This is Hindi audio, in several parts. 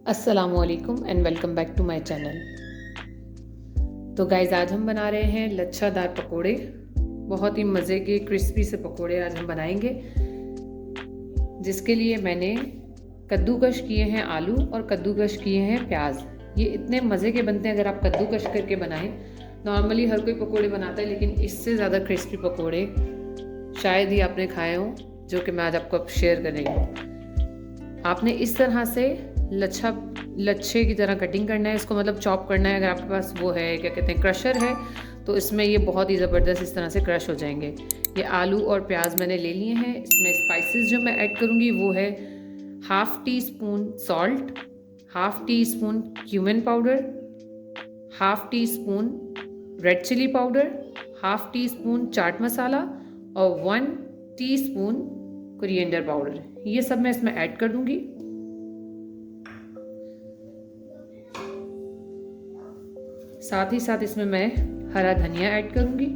अस्सलामुअलैकुम and welcome back to my channel. तो गाइज़ आज हम बना रहे हैं लच्छादार पकोड़े। बहुत ही मज़े के क्रिस्पी से पकोड़े आज हम बनाएंगे, जिसके लिए मैंने कद्दूकश किए हैं आलू और कद्दूकश किए हैं प्याज। ये इतने मज़े के बनते हैं अगर आप कद्दूकश करके बनाएं। नॉर्मली हर कोई पकोड़े बनाता है, लेकिन इससे ज़्यादा क्रिस्पी पकोड़े शायद ही आपने खाए हों, जो कि मैं आज आपको शेयर कर रही हूँ। आपने इस तरह से लच्छे की तरह कटिंग करना है इसको, मतलब चॉप करना है। अगर आपके पास वो है, क्या कहते हैं, क्रशर है, तो इसमें ये बहुत ही ज़बरदस्त इस तरह से क्रश हो जाएंगे। ये आलू और प्याज मैंने ले लिए हैं। इसमें स्पाइसेस जो मैं ऐड करूँगी वो है 1/2 teaspoon salt, 1/2 teaspoon cumin powder, 1/2 teaspoon red chili powder, 1/2 teaspoon chaat masala और 1 टीस्पून कोरिएंडर पाउडर। ये सब मैं इसमें ऐड कर दूँगी। साथ ही साथ इसमें मैं हरा धनिया ऐड करूंगी।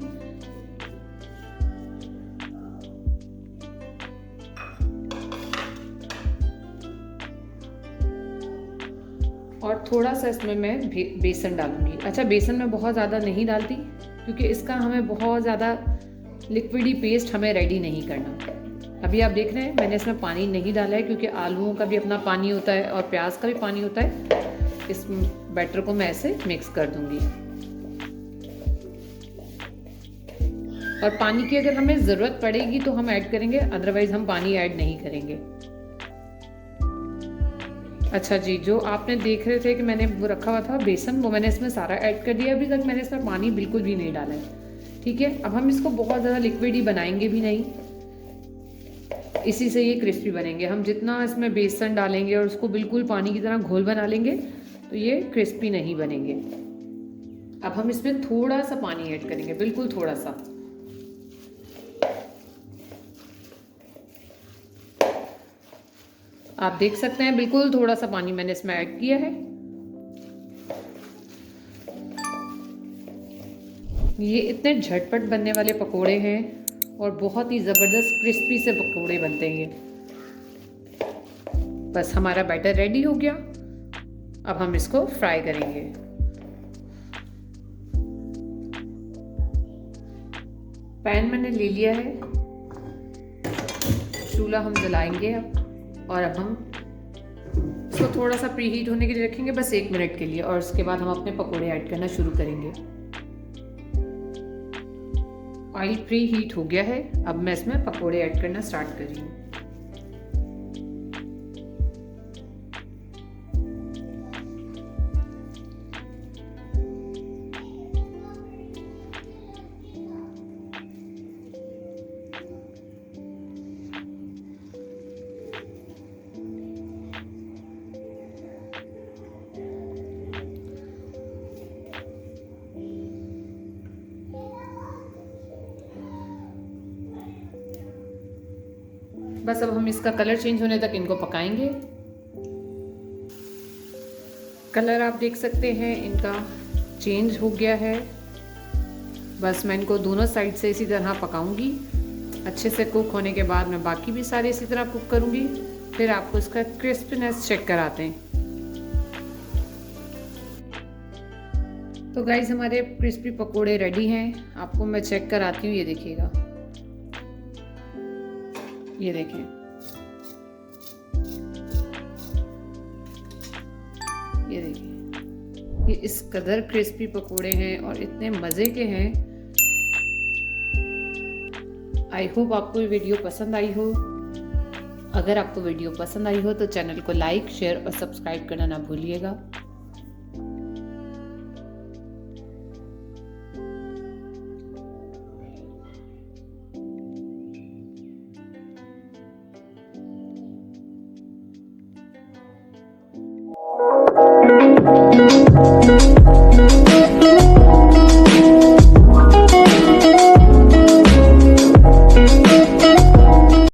और थोड़ा सा इसमें मैं बेसन डालूंगी। अच्छा, बेसन मैं बहुत ज़्यादा नहीं डालती, क्योंकि इसका हमें बहुत ज़्यादा लिक्विडी पेस्ट हमें रेडी नहीं करना। अभी आप देख रहे हैं मैंने इसमें पानी नहीं डाला है, क्योंकि आलूओं का भी अपना पानी होता है और प्याज का भी पानी होता है। इस बैटर को मैं ऐसे मिक्स कर दूंगी। और पानी की अगर हमें ज़रूरत पड़ेगी तो हम ऐड करेंगे, अदरवाइज हम पानी ऐड नहीं करेंगे। अच्छा जी, जो आपने देख रहे थे कि मैंने वो रखा हुआ था बेसन, वो मैंने इसमें सारा ऐड कर दिया। अभी तक मैंने इसमें पानी बिल्कुल भी नहीं डाला है। ठीक है, अब हम इसको बहुत ज़्यादा लिक्विड ही बनाएंगे भी नहीं, इसी से ये क्रिस्पी बनेंगे। हम जितना इसमें बेसन डालेंगे और उसको बिल्कुल पानी की तरह घोल बना लेंगे तो ये क्रिस्पी नहीं बनेंगे। अब हम इसमें थोड़ा सा पानी ऐड करेंगे, बिल्कुल थोड़ा सा। आप देख सकते हैं बिल्कुल थोड़ा सा पानी मैंने इसमें ऐड किया है। ये इतने झटपट बनने वाले पकोड़े हैं और बहुत ही ज़बरदस्त क्रिस्पी से पकोड़े बनते हैं ये। बस हमारा बैटर रेडी हो गया। अब हम इसको फ्राई करेंगे। पैन मैंने ले लिया है, चूल्हा हम जलाएंगे अब, और अब हम इसको थोड़ा सा प्री हीट होने के लिए रखेंगे, बस 1 मिनट के लिए, और उसके बाद हम अपने पकोड़े ऐड करना शुरू करेंगे। ऑयल प्री हीट हो गया है, अब मैं इसमें पकोड़े ऐड करना स्टार्ट कर रही हूँ। बस अब हम इसका कलर चेंज होने तक इनको पकाएंगे। कलर आप देख सकते हैं इनका चेंज हो गया है। बस मैं इनको दोनों साइड से इसी तरह पकाऊंगी। अच्छे से कुक होने के बाद मैं बाकी भी सारे इसी तरह कुक करूंगी, फिर आपको इसका क्रिस्पीनेस चेक कराते हैं। तो गाइस, हमारे क्रिस्पी पकोड़े रेडी हैं। आपको मैं चेक कराती हूँ, ये देखिएगा, ये देखें, ये देखिए, ये इस कदर क्रिस्पी पकोड़े हैं और इतने मज़े के हैं। आई होप आपको ये वीडियो पसंद आई हो। अगर आपको वीडियो पसंद आई हो तो चैनल को लाइक, शेयर और सब्सक्राइब करना ना भूलिएगा।